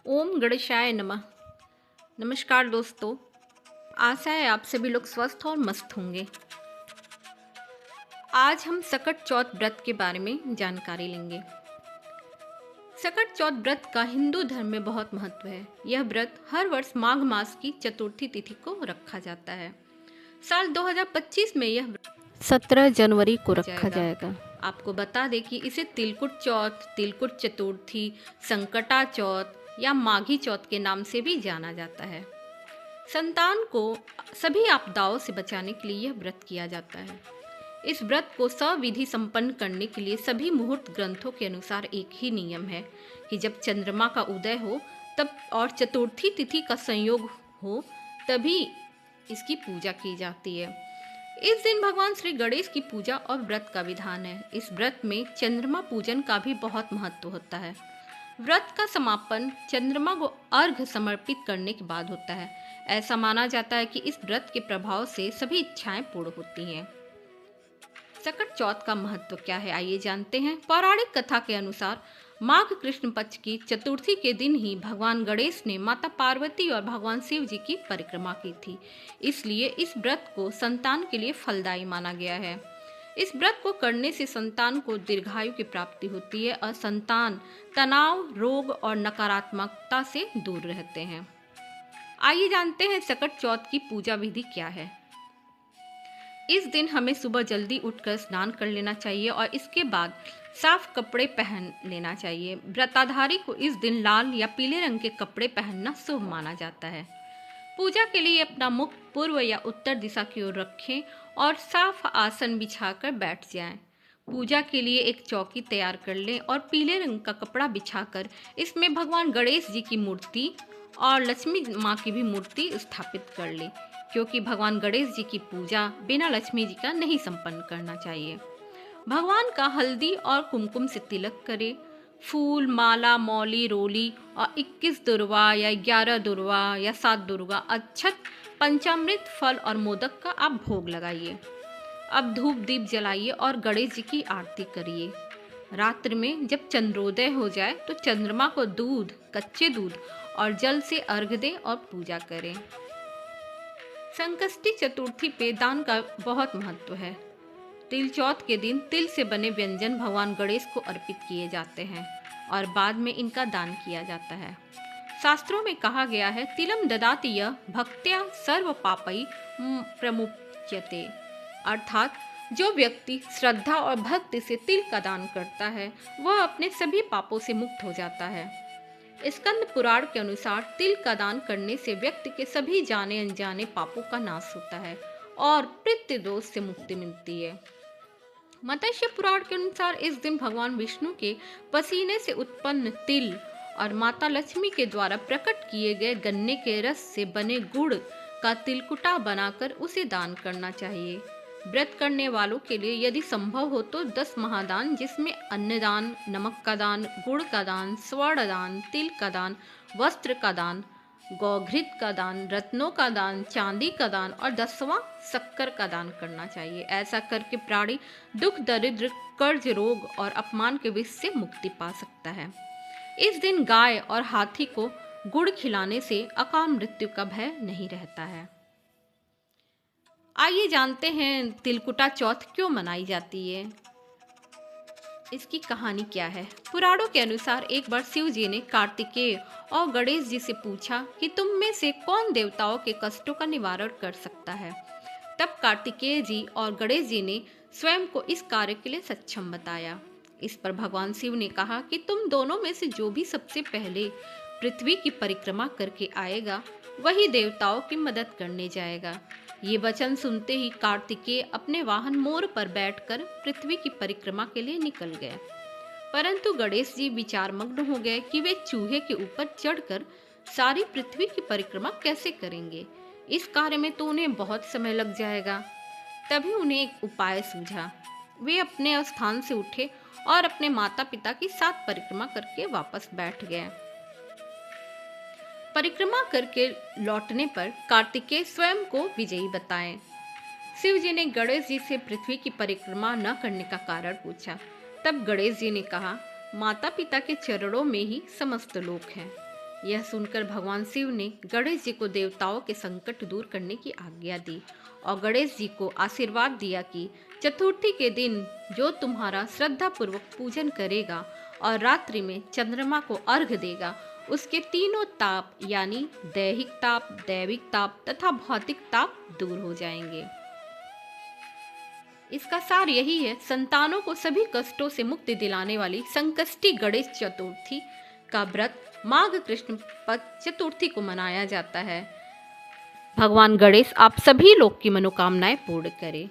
ओम गणेशाय नमः। नमस्कार दोस्तों, आशा है आप सभी लोग स्वस्थ और मस्त होंगे। आज हम सकट चौथ व्रत के बारे में जानकारी लेंगे। सकट चौथ व्रत का हिंदू धर्म में बहुत महत्व है। यह व्रत हर वर्ष माघ मास की चतुर्थी तिथि को रखा जाता है। साल 2025 में यह 17 जनवरी को रखा जाएगा। आपको बता दें कि इसे तिलकुट चौथ, तिलकुट चतुर्थी, संकटा चौथ या माघी चौथ के नाम से भी जाना जाता है। संतान को सभी आपदाओं से बचाने के लिए यह व्रत किया जाता है। इस व्रत को सविधि संपन्न करने के लिए सभी मुहूर्त ग्रंथों के अनुसार एक ही नियम है कि जब चंद्रमा का उदय हो तब और चतुर्थी तिथि का संयोग हो तभी इसकी पूजा की जाती है। इस दिन भगवान श्री गणेश की पूजा और व्रत का विधान है। इस व्रत में चंद्रमा पूजन का भी बहुत महत्व होता है। व्रत का समापन चंद्रमा को अर्घ्य समर्पित करने के बाद होता है। ऐसा माना जाता है कि इस व्रत के प्रभाव से सभी इच्छाएं पूर्ण होती हैं। सकट चौथ का महत्व क्या है, आइए जानते हैं। पौराणिक कथा के अनुसार माघ कृष्ण पक्ष की चतुर्थी के दिन ही भगवान गणेश ने माता पार्वती और भगवान शिव जी की परिक्रमा की थी। इसलिए इस व्रत को संतान के लिए फलदायी माना गया है। इस व्रत को करने से संतान को दीर्घायु की प्राप्ति होती है और संतान तनाव, रोग और नकारात्मकता से दूर रहते हैं। आइए जानते हैं सकट चौथ की पूजा विधि क्या है। इस दिन हमें सुबह जल्दी उठकर स्नान कर लेना चाहिए और इसके बाद साफ कपड़े पहन लेना चाहिए। व्रताधारी को इस दिन लाल या पीले रंग के कपड़े पहनना शुभ माना जाता है। पूजा के लिए अपना मुख पूर्व या उत्तर दिशा की ओर रखें और साफ आसन बिछाकर बैठ जाएं। पूजा के लिए एक चौकी तैयार कर लें और पीले रंग का कपड़ा बिछाकर इसमें भगवान गणेश जी की मूर्ति और लक्ष्मी माँ की भी मूर्ति स्थापित कर लें, क्योंकि भगवान गणेश जी की पूजा बिना लक्ष्मी जी का नहीं संपन्न करना चाहिए। भगवान का हल्दी और कुमकुम से तिलक करें। फूल, माला, मौली, रोली और 21 दुर्वा या 11 दुर्वा या 7 दुर्वा, अक्षत, पंचामृत, फल और मोदक का आप भोग लगाइए। अब धूप दीप जलाइए और गणेश जी की आरती करिए। रात्रि में जब चंद्रोदय हो जाए तो चंद्रमा को दूध, कच्चे दूध और जल से अर्घ्य दें और पूजा करें। संकष्टी चतुर्थी पे दान का बहुत महत्व है। तिल चौथ के दिन तिल से बने व्यंजन भगवान गणेश को अर्पित किए जाते हैं और बाद में इनका दान किया जाता है। शास्त्रों में कहा गया है, तिलम ददाति यः भक्त्या सर्व पापै प्रमुच्यते, अर्थात जो व्यक्ति श्रद्धा और भक्ति से तिल का दान करता है वह अपने सभी पापों से मुक्त हो जाता है। स्कंद पुराण के अनुसार तिल का दान करने से व्यक्ति के सभी जाने अनजाने पापों का नाश होता है और पितृ दोष से मुक्ति मिलती है। मत्स्य पुराण के अनुसार इस दिन भगवान विष्णु के पसीने से उत्पन्न तिल और माता लक्ष्मी के द्वारा प्रकट किए गए गन्ने के रस से बने गुड़ का तिलकुटा बनाकर उसे दान करना चाहिए। व्रत करने वालों के लिए यदि संभव हो तो 10 महादान, जिसमें अन्नदान, नमक का दान, गुड़ का दान, स्वर्ण दान, तिल का दान, वस्त्र का दान, गौघृत का दान, रत्नों का दान, चांदी का दान और 10वां शक्कर का दान करना चाहिए। ऐसा करके प्राणी दुख, दरिद्र, कर्ज, रोग और अपमान के विष से मुक्ति पा सकता है। इस दिन गाय और हाथी को गुड़ खिलाने से अकाल मृत्यु का भय नहीं रहता है। आइए जानते हैं तिलकुटा चौथ क्यों मनाई जाती है, इसकी कहानी क्या है। पुराणों के अनुसार एक बार शिव जी ने कार्तिकेय और गणेश जी से पूछा कि तुम में से कौन देवताओं के कष्टों का निवारण कर सकता है। तब कार्तिकेय जी और गणेश जी ने स्वयं को इस कार्य के लिए सक्षम बताया। इस पर भगवान शिव ने कहा कि तुम दोनों में से जो भी सबसे पहले पृथ्वी की परिक्रमा करके आएगा वही देवताओं की मदद करने जाएगा। ये वचन सुनते ही कार्तिकेय अपने वाहन मोर पर बैठकर पृथ्वी की परिक्रमा के लिए निकल गए, परंतु गणेश जी विचारमग्न हो गए कि वे चूहे के ऊपर चढ़कर सारी पृथ्वी की परिक्रमा कैसे करेंगे। इस कार्य में तो उन्हें बहुत समय लग जाएगा। तभी उन्हें एक उपाय सूझा। वे अपने स्थान से उठे और अपने माता पिता की साथ परिक्रमा करके वापस बैठ गए। परिक्रमा करके लौटने पर कार्तिकेय स्वयं को विजयी बताएं। शिव जी ने गणेश जी से पृथ्वी की परिक्रमा न करने का कारण पूछा। तब गणेश जी ने कहा, माता पिता के चरणों में ही समस्त लोक हैं। यह सुनकर भगवान शिव ने गणेश जी को देवताओं के संकट दूर करने की आज्ञा दी और गणेश जी को आशीर्वाद दिया कि चतुर्थी के दिन जो तुम्हारा श्रद्धापूर्वक पूजन करेगा और रात्रि में चंद्रमा को अर्घ्य देगा, उसके तीनों ताप यानी दैहिक ताप, दैविक ताप तथा भौतिक ताप दूर हो जाएंगे। इसका सार यही है, संतानों को सभी कष्टों से मुक्ति दिलाने वाली संकष्टी गणेश चतुर्थी का व्रत माघ कृष्ण पक्ष चतुर्थी को मनाया जाता है। भगवान गणेश आप सभी लोग की मनोकामनाएं पूर्ण करें।